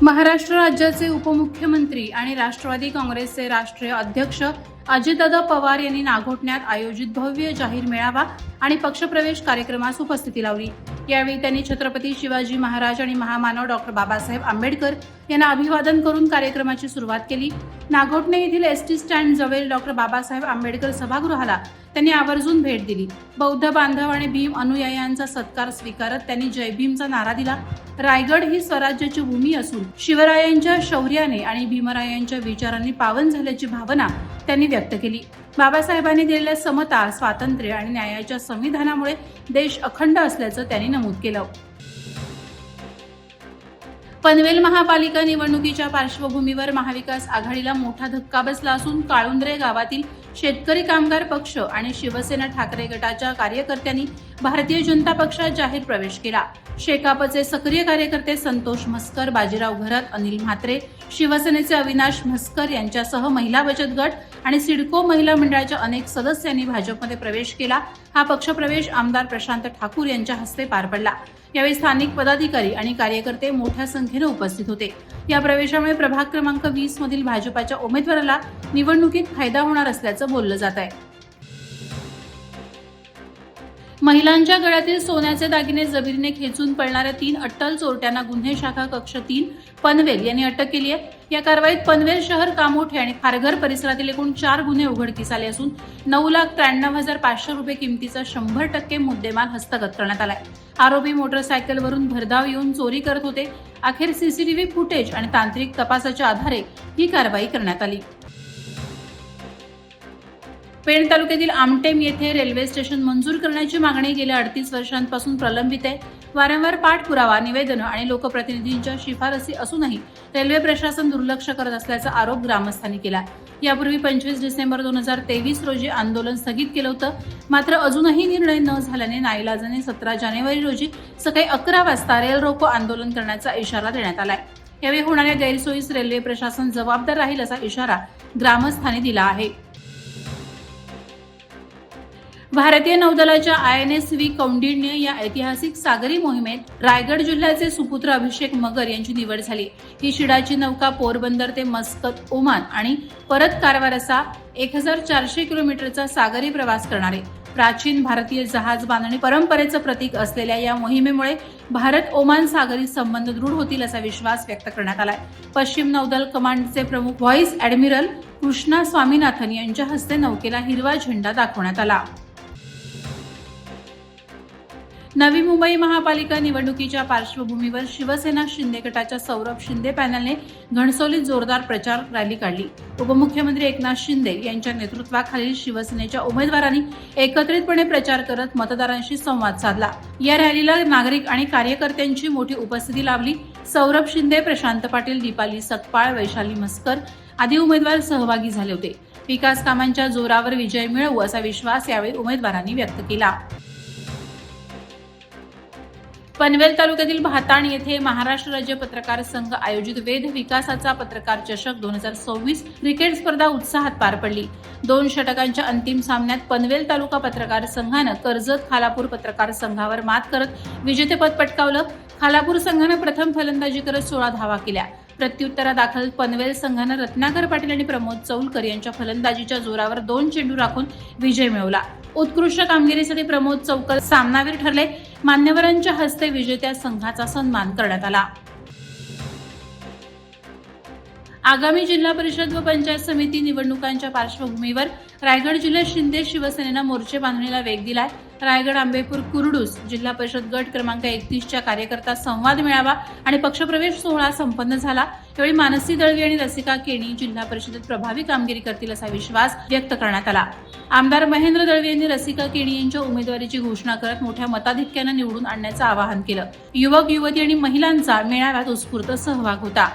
महाराष्ट्र राज्याचे उपमुख्यमंत्री आणि राष्ट्रवादी काँग्रेसचे राष्ट्रीय अध्यक्ष अजितदादा पवार यांनी नागोठण्यात आयोजित भव्य जाहीर मेळावा आणि पक्षप्रवेश कार्यक्रमास उपस्थिती लावली। यावेळी त्यांनी छत्रपती शिवाजी महाराज आणि महामानव डॉक्टर बाबासाहेब आंबेडकर यांना अभिवादन करून कार्यक्रमाची सुरुवात केली। नागोठणे येथील एसटी स्टँड जवळ डॉक्टर बाबासाहेब आंबेडकर सभागृहाला त्यांनी आवर्जून भेट दिली। बौद्ध बांधव आणि भीम अनुयायांचा सत्कार स्वीकारत त्यांनी जय भीमचा नारा दिला। रायगड ही स्वराज्याची भूमी असून शिवरायांच्या शौर्याने आणि भीमरायांच्या विचारांनी पावन झाल्याची भावना त्यांनी व्यक्त केली। बाबासाहेबांनी दिलेल्या समता, स्वातंत्र्य आणि न्यायाच्या संविधानामुळे देश अखंड असल्याचं त्यांनी नमूद केलं। पनवेल महापालिका निवडणुकीच्या पार्श्वभूमीवर महाविकास आघाडीला मोठा धक्का बसला असून काळुंद्रे गावातील शेतकरी कामगार पक्ष आणि शिवसेना ठाकरे गटाच्या कार्यकर्त्यांनी भारतीय जनता पक्षात जाहीर प्रवेश केला। शेकापचे सक्रिय कार्यकर्ते संतोष म्हस्कर, बाजीराव घरत, अनिल म्हात्रे, शिवसेनेचे अविनाश म्हस्कर यांच्यासह महिला बचत गट आणि सिडको महिला मंडळाच्या अनेक सदस्यांनी भाजपमध्ये प्रवेश केला। हा पक्षप्रवेश आमदार प्रशांत ठाकूर यांच्या हस्ते पार पडला। यावेळी स्थानिक पदाधिकारी आणि कार्यकर्ते मोठ्या संख्येने उपस्थित होते। या प्रवेशामुळे प्रभाग क्रमांक 20 मधील भाजपाच्या उमेदवाराला निवडणुकीत फायदा होणार असल्याचं बोललं जात आहे। महिलांच्या गळ्यातील सोन्याचे दागिने जबिरीने खेचून पळणाऱ्या 3 अट्टल चोरट्यांना गुन्हे शाखा कक्ष 3 पनवेल यांनी अटक केली आहे। या कारवाईत पनवेल शहर, कामोठे आणि खारघर परिसरातील एकूण 4 गुन्हे उघडकीस आले असून 9,93,500 रुपये किमतीचा 100% मुद्देमाल हस्तगत करण्यात आलाय। आरोपी मोटरसायकलवरून भरधाव येऊन चोरी करत होते। अखेर सीसीटीव्ही फुटेज आणि तांत्रिक तपासाच्या आधारे ही कारवाई करण्यात आली। पेण तालुक्यातील आमटेम येथे रेल्वे स्टेशन मंजूर करण्याची मागणी गेल्या 38 वर्षांपासून प्रलंबित आहे। वारंवार पाठपुरावा, निवेदनं आणि लोकप्रतिनिधींच्या शिफारसी असूनही रेल्वे प्रशासन दुर्लक्ष करत असल्याचा आरोप ग्रामस्थांनी केला। यापूर्वी 25 डिसेंबर 2023 रोजी आंदोलन स्थगित केलं होतं, मात्र अजूनही निर्णय न झाल्याने नाईलाजाने 17 जानेवारी रोजी सकाळी 11 वाजता रेल रोको आंदोलन करण्याचा इशारा देण्यात आलाय। यावेळी होणाऱ्या गैरसोयीस रेल्वे प्रशासन जबाबदार राहील असा इशारा ग्रामस्थांनी दिला आहे। भारतीय नौदलाच्या INS व्ही कौंडिण्य या ऐतिहासिक सागरी मोहिमेत रायगड जिल्ह्याचे सुपुत्र अभिषेक मगर यांची निवड झाली। ही शिडाची नौका पोरबंदर ते मस्कत, ओमान आणि परत कारवार असा 1400 किलोमीटरचा सागरी प्रवास करणार आहे। प्राचीन भारतीय जहाज बांधणी परंपरेचं प्रतीक असलेल्या या मोहिमेमुळे भारत ओमान सागरी संबंध दृढ होतील असा विश्वास व्यक्त करण्यात आलाय। पश्चिम नौदल कमांडचे प्रमुख व्हाईस ॲडमिरल कृष्णा स्वामीनाथन यांच्या हस्ते नौकेला हिरवा झेंडा दाखवण्यात आला। नवी मुंबई महापालिका निवडणुकीच्या पार्श्वभूमीवर शिवसेना शिंदे गटाच्या सौरभ शिंदे पॅनलने घणसोलीत जोरदार प्रचार रॅली काढली। उपमुख्यमंत्री एकनाथ शिंदे यांच्या नेतृत्वाखालील शिवसेनेच्या उमेदवारांनी एकत्रितपणे प्रचार करत मतदारांशी संवाद साधला। या रॅलीला नागरिक आणि कार्यकर्त्यांची मोठी उपस्थिती लाभली। सौरभ शिंदे, प्रशांत पाटील, दीपाली सकपाळ, वैशाली म्हस्कर आदी उमेदवार सहभागी झाले होते। विकास कामांच्या जोरावर विजय मिळवू असा विश्वास यावेळी उमेदवारांनी व्यक्त केला। पनवेल तालुक्यातील भाताण येथे महाराष्ट्र राज्य पत्रकार संघ आयोजित वेध विकासाचा पत्रकार चषक 2026 क्रिकेट स्पर्धा उत्साहात पार पडली। 2 षटकांच्या अंतिम सामन्यात पनवेल तालुका पत्रकार संघानं कर्जत खालापूर पत्रकार संघावर मात करत विजेतेपद पटकावलं। खालापूर संघानं प्रथम फलंदाजी करत 16 धावा केल्या। प्रत्युत्तरादाखल पनवेल संघानं रत्नाकर पाटील आणि प्रमोद चौलकर यांच्या फलंदाजीच्या जोरावर 2 चेंडू राखून विजय मिळवला। उत्कृष्ट कामगिरीसाठी प्रमोद चौलकर सामनावीर ठरले। मान्यवरांच्या हस्ते विजेत्या संघाचा सन्मान करण्यात आला। आगामी जिल्हा परिषद व पंचायत समिती निवडणुकांच्या पार्श्वभूमीवर रायगड जिल्ह्यात शिंदे शिवसेनेनं मोर्चे बांधणीला वेग दिलाय। रायगड, आंबेपूर, कुर्डूस जिल्हा परिषद गट क्रमांक 31च्या कार्यकर्ता संवाद मेळावा आणि पक्षप्रवेश सोहळा संपन्न झाला। यावेळी मानसी दळवी आणि रसिका केणी जिल्हा परिषदेत प्रभावी कामगिरी करतील असा विश्वास व्यक्त करण्यात आला। आमदार महेंद्र दळवी यांनी रसिका केणी यांच्या उमेदवारीची घोषणा करत मोठ्या मताधिक्यानं निवडून आणण्याचं आवाहन केलं। युवक, युवती आणि महिलांचा मेळाव्यात उत्स्फूर्त सहभाग होता।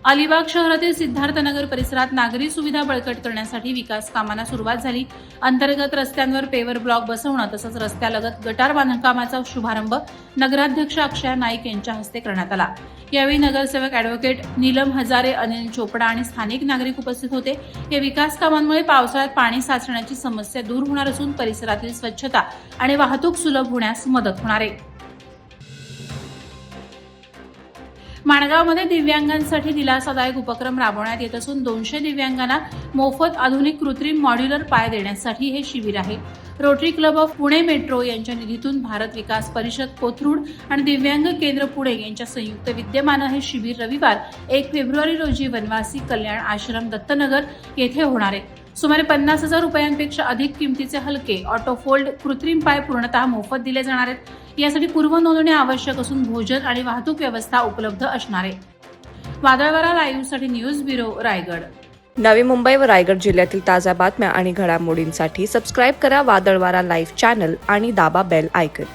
अलिबाग शहरातील सिद्धार्थनगर परिसरात नागरी सुविधा बळकट करण्यासाठी विकास कामांना सुरुवात झाली। अंतर्गत रस्त्यांवर पेवर ब्लॉक बसवणं तसंच रस्त्यालगत गटार बांधकामाचा शुभारंभ नगराध्यक्ष अक्षय नाईक यांच्या हस्ते करण्यात आला। यावेळी नगरसेवक ॲडव्होकेट नीलम हजारे, अनिल चोपडा आणि स्थानिक नागरिक उपस्थित होते। या विकास कामांमुळे पावसाळ्यात पाणी साचण्याची समस्या दूर होणार असून परिसरातील स्वच्छता आणि वाहतूक सुलभ होण्यास मदत होणार आहे। माणगावमध्ये दिव्यांगांसाठी दिलासादायक उपक्रम राबवण्यात येत असून 200 दिव्यांगांना मोफत आधुनिक कृत्रिम मॉड्युलर पाय देण्यासाठी हे शिबिर आहे. Rotary club of Pune metro यांच्या निधीतून भारत विकास परिषद कोथरूड आणि दिव्यांग केंद्र पुणे यांच्या संयुक्त विद्यमानं हे शिबिर रविवार 1 फेब्रुवारी रोजी वनवासी कल्याण आश्रम दत्तनगर येथे होणार आहे. सुमारे 50,000 रुपयांपेक्षा अधिक किमतीचे हलके ऑटोफोल्ड कृत्रिम पाय पूर्णतः मोफत दिले जाणार आहेत. यासाठी पूर्व नोंदणी आवश्यक असून भोजन आणि वाहतूक व्यवस्था उपलब्ध असणार आहे. वादळवारा लाईव्हसाठी न्यूज ब्युरो रायगड. नवी मुंबई व रायगड जिल्ह्यातील ताज्या बातम्या आणि घडामोडींसाठी सबस्क्राईब करा वादळवारा लाईव्ह चॅनल आणि दाबा बेल आयकॉन.